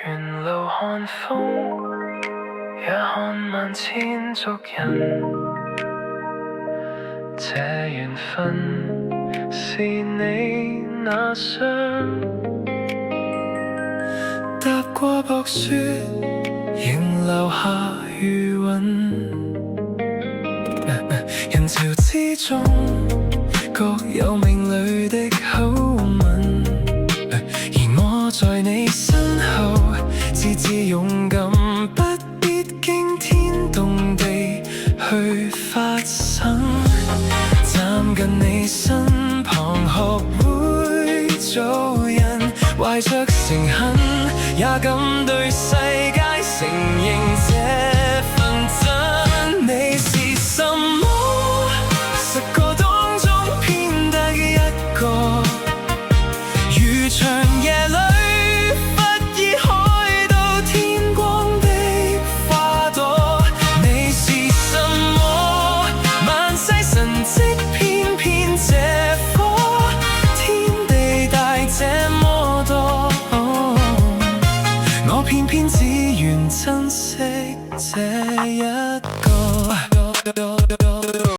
沿路看風，也看萬千足印。這緣分是你那雙踏過薄雪，仍留下餘韻。人潮之中，各有命裏的口吻，而我在你身後，自自勇敢，不必驚天動地去發生。站近你身旁，學會做人，懷着誠懇，也敢對世界承認這份真。你是什麼？10個當中偏得一個，如長夜裏忽已開到天光的花朵。你是什麼？萬世神蹟偏偏這顆，天地大這麼多，我偏偏只願珍惜這一個。